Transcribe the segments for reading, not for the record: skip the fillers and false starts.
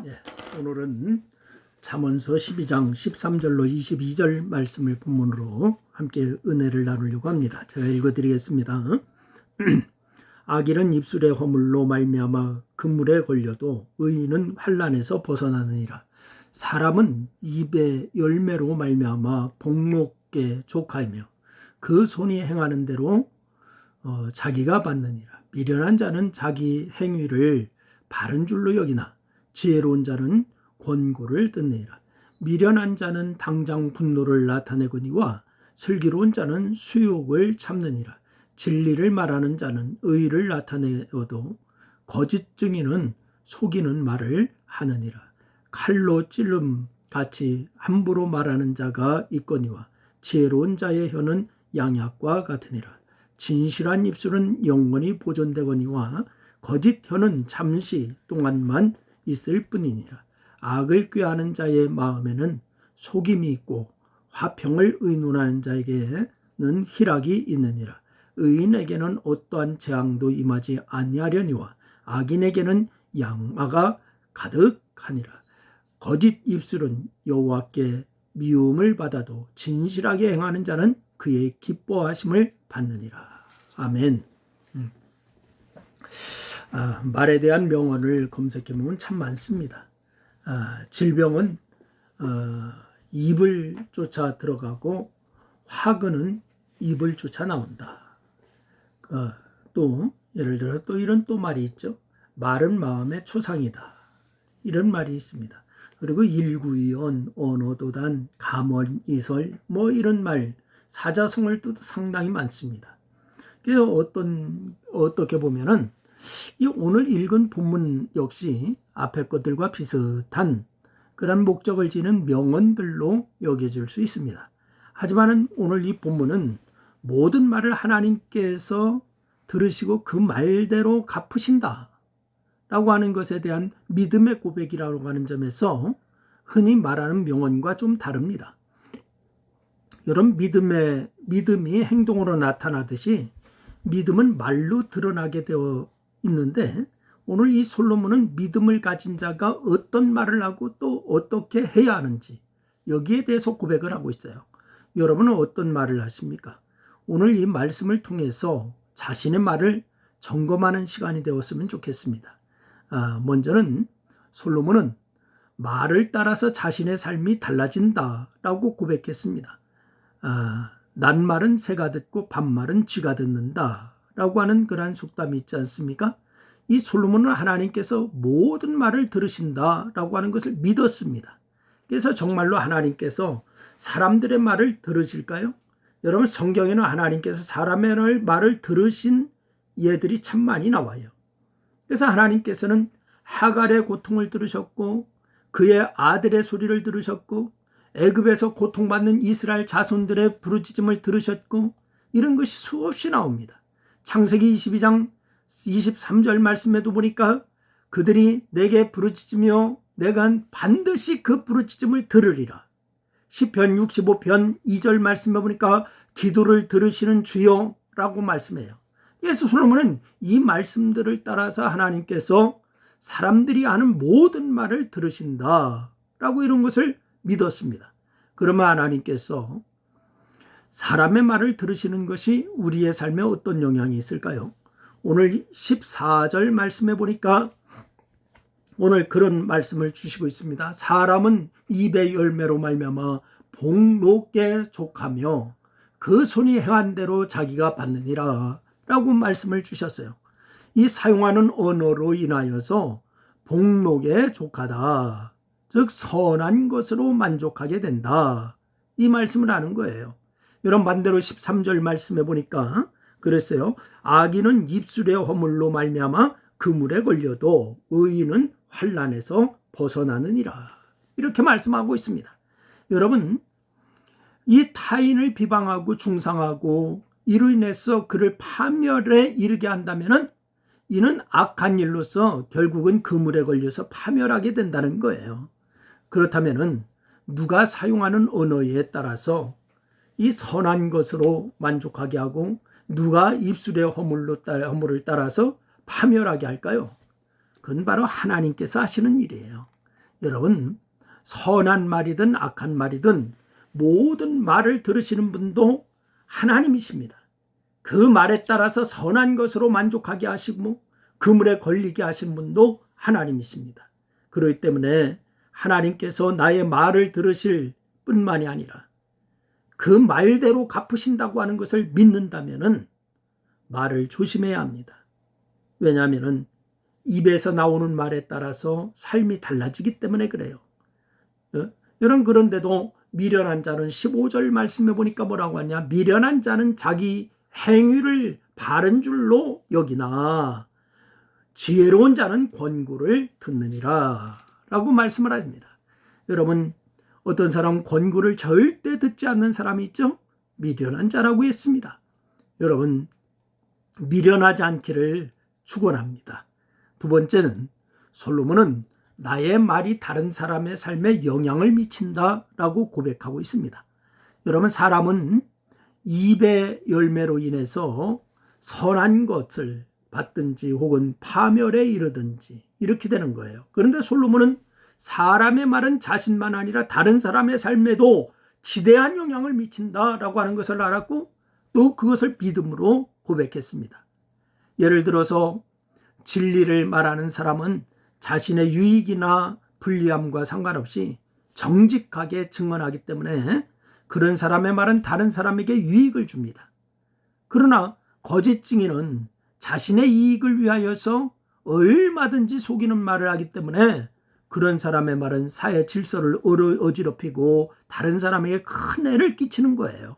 네, 오늘은 잠언서 12장 13절로 22절 말씀을 본문으로 함께 은혜를 나누려고 합니다. 제가 읽어드리겠습니다. 악인은 입술의 허물로 말미암아 그물에 걸려도 의인은 환난에서 벗어나느니라. 사람은 입의 열매로 말미암아 복록에 족하며 그 손이 행하는 대로 자기가 받느니라. 미련한 자는 자기 행위를 바른 줄로 여기나 지혜로운 자는 권고를 듣느니라. 미련한 자는 당장 분노를 나타내거니와 슬기로운 자는 수욕을 참느니라. 진리를 말하는 자는 의를 나타내어도 거짓 증인은 속이는 말을 하느니라. 칼로 찔름 같이 함부로 말하는 자가 있거니와 지혜로운 자의 혀는 양약과 같으니라. 진실한 입술은 영원히 보존되거니와 거짓 혀는 잠시 동안만 있을 뿐이니라. 악을 꾀하는 자의 마음에는 속임이 있고 화평을 의논하는 자에게는 희락이 있느니라. 의인에게는 어떠한 재앙도 임하지 아니하려니와 악인에게는 양마가 가득하니라. 거짓 입술은 여호와께 미움을 받아도 진실하게 행하는 자는 그의 기뻐하심을 받느니라. 아멘. 말에 대한 명언을 검색해보면 참 많습니다. 질병은 입을 쫓아 들어가고 화근은 입을 쫓아 나온다. 또 예를 들어 또 이런 또 말이 있죠. 말은 마음의 초상이다. 이런 말이 있습니다. 그리고 일구이언, 언어도단, 감언이설 뭐 이런 말 사자성어도 상당히 많습니다. 그래서 어떻게 보면은 이 오늘 읽은 본문 역시 앞에 것들과 비슷한 그런 목적을 지닌 명언들로 여겨질 수 있습니다. 하지만 오늘 이 본문은 모든 말을 하나님께서 들으시고 그 말대로 갚으신다 라고 하는 것에 대한 믿음의 고백이라고 하는 점에서 흔히 말하는 명언과 좀 다릅니다. 여러분, 믿음이 행동으로 나타나듯이 믿음은 말로 드러나게 되어 있는데 오늘 이 솔로몬은 믿음을 가진 자가 어떤 말을 하고 또 어떻게 해야 하는지 여기에 대해서 고백을 하고 있어요. 여러분은 어떤 말을 하십니까? 오늘 이 말씀을 통해서 자신의 말을 점검하는 시간이 되었으면 좋겠습니다. 먼저는 솔로몬은 말을 따라서 자신의 삶이 달라진다라고 고백했습니다. 낱말은 새가 듣고 반말은 쥐가 듣는다 라고 하는 그러한 속담이 있지 않습니까? 이 솔로몬은 하나님께서 모든 말을 들으신다라고 하는 것을 믿었습니다. 그래서 정말로 하나님께서 사람들의 말을 들으실까요? 여러분, 성경에는 하나님께서 사람의 말을 들으신 예들이 참 많이 나와요. 그래서 하나님께서는 하갈의 고통을 들으셨고 그의 아들의 소리를 들으셨고 애굽에서 고통받는 이스라엘 자손들의 부르짖음을 들으셨고 이런 것이 수없이 나옵니다. 창세기 22장 23절 말씀에도 보니까 그들이 내게 부르짖으며 내가 반드시 그 부르짖음을 들으리라. 시편 65편 2절 말씀에 보니까 기도를 들으시는 주여 라고 말씀해요. 그래서 솔로몬은 이 말씀들을 따라서 하나님께서 사람들이 하는 모든 말을 들으신다 라고 이런 것을 믿었습니다. 그러면 하나님께서 사람의 말을 들으시는 것이 우리의 삶에 어떤 영향이 있을까요? 오늘 14절 말씀해 보니까 오늘 그런 말씀을 주시고 있습니다. 사람은 입의 열매로 말미암아 복록에 족하며 그 손이 행한 대로 자기가 받느니라 라고 말씀을 주셨어요. 이 사용하는 언어로 인하여서 복록에 족하다. 즉 선한 것으로 만족하게 된다. 이 말씀을 하는 거예요. 이런 반대로 13절 말씀해 보니까 그랬어요. 악인은 입술의 허물로 말미암아 그물에 걸려도 의인은 환난에서 벗어나느니라. 이렇게 말씀하고 있습니다. 여러분, 이 타인을 비방하고 중상하고 이로 인해서 그를 파멸에 이르게 한다면 이는 악한 일로서 결국은 그물에 걸려서 파멸하게 된다는 거예요. 그렇다면 누가 사용하는 언어에 따라서 이 선한 것으로 만족하게 하고 누가 입술의 허물을 따라서 파멸하게 할까요? 그건 바로 하나님께서 하시는 일이에요. 여러분, 선한 말이든 악한 말이든 모든 말을 들으시는 분도 하나님이십니다. 그 말에 따라서 선한 것으로 만족하게 하시고 그물에 걸리게 하신 분도 하나님이십니다. 그렇기 때문에 하나님께서 나의 말을 들으실 뿐만이 아니라 그 말대로 갚으신다고 하는 것을 믿는다면 말을 조심해야 합니다. 왜냐하면 입에서 나오는 말에 따라서 삶이 달라지기 때문에 그래요. 여러분, 그런데도 미련한 자는 15절 말씀해 보니까 뭐라고 하냐? 미련한 자는 자기 행위를 바른 줄로 여기나 지혜로운 자는 권고를 듣느니라 라고 말씀을 합니다. 여러분, 어떤 사람은 권고를 절대 듣지 않는 사람이 있죠? 미련한 자라고 했습니다. 여러분, 미련하지 않기를 축원합니다. 두 번째는 솔로몬은 나의 말이 다른 사람의 삶에 영향을 미친다라고 고백하고 있습니다. 여러분, 사람은 입의 열매로 인해서 선한 것을 받든지 혹은 파멸에 이르든지 이렇게 되는 거예요. 그런데 솔로몬은 사람의 말은 자신만 아니라 다른 사람의 삶에도 지대한 영향을 미친다라고 하는 것을 알았고 또 그것을 믿음으로 고백했습니다. 예를 들어서 진리를 말하는 사람은 자신의 유익이나 불리함과 상관없이 정직하게 증언하기 때문에 그런 사람의 말은 다른 사람에게 유익을 줍니다. 그러나 거짓 증인은 자신의 이익을 위하여서 얼마든지 속이는 말을 하기 때문에 그런 사람의 말은 사회 질서를 어지럽히고 다른 사람에게 큰 해를 끼치는 거예요.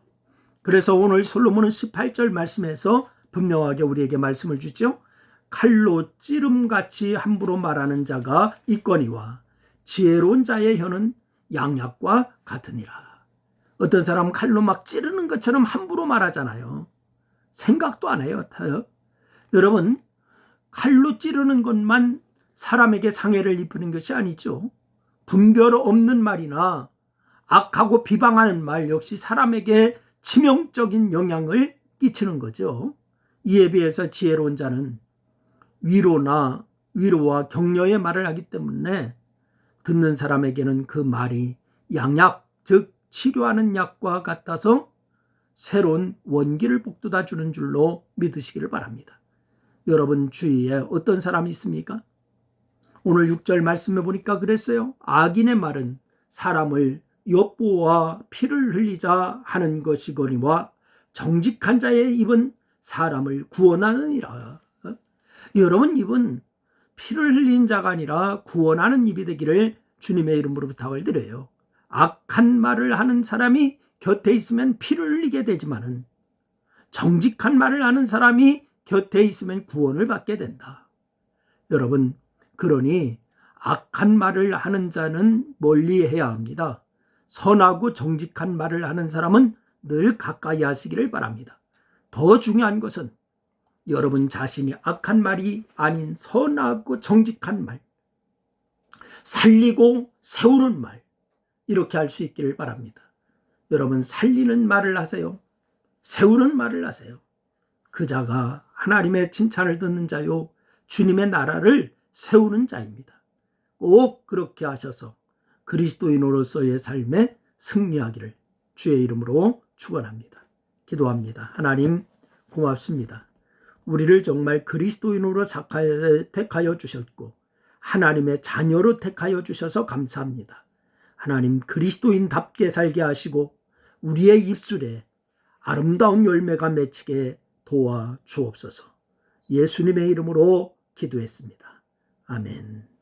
그래서 오늘 솔로몬은 18절 말씀에서 분명하게 우리에게 말씀을 주죠. 칼로 찌름같이 함부로 말하는 자가 있거니와 지혜로운 자의 혀는 양약과 같으니라. 어떤 사람은 칼로 막 찌르는 것처럼 함부로 말하잖아요. 생각도 안 해요. 여러분, 칼로 찌르는 것만 사람에게 상해를 입히는 것이 아니죠. 분별 없는 말이나 악하고 비방하는 말 역시 사람에게 치명적인 영향을 끼치는 거죠. 이에 비해서 지혜로운 자는 위로와 격려의 말을 하기 때문에 듣는 사람에게는 그 말이 양약, 즉 치료하는 약과 같아서 새로운 원기를 북돋아 주는 줄로 믿으시기를 바랍니다. 여러분 주위에 어떤 사람이 있습니까? 오늘 6절 말씀해 보니까 그랬어요. 악인의 말은 사람을 엿보아 피를 흘리자 하는 것이거니와 정직한 자의 입은 사람을 구원하느니라. 여러분, 입은 피를 흘린 자가 아니라 구원하는 입이 되기를 주님의 이름으로 부탁을 드려요. 악한 말을 하는 사람이 곁에 있으면 피를 흘리게 되지만은 정직한 말을 하는 사람이 곁에 있으면 구원을 받게 된다. 여러분, 그러니 악한 말을 하는 자는 멀리해야 합니다. 선하고 정직한 말을 하는 사람은 늘 가까이 하시기를 바랍니다. 더 중요한 것은 여러분 자신이 악한 말이 아닌 선하고 정직한 말, 살리고 세우는 말, 이렇게 할 수 있기를 바랍니다. 여러분, 살리는 말을 하세요. 세우는 말을 하세요. 그 자가 하나님의 칭찬을 듣는 자요, 주님의 나라를 세우는 자입니다. 꼭 그렇게 하셔서 그리스도인으로서의 삶에 승리하기를 주의 이름으로 축원합니다. 기도합니다. 하나님, 고맙습니다. 우리를 정말 그리스도인으로 택하여 주셨고 하나님의 자녀로 택하여 주셔서 감사합니다. 하나님, 그리스도인답게 살게 하시고 우리의 입술에 아름다운 열매가 맺히게 도와 주옵소서. 예수님의 이름으로 기도했습니다. 아멘.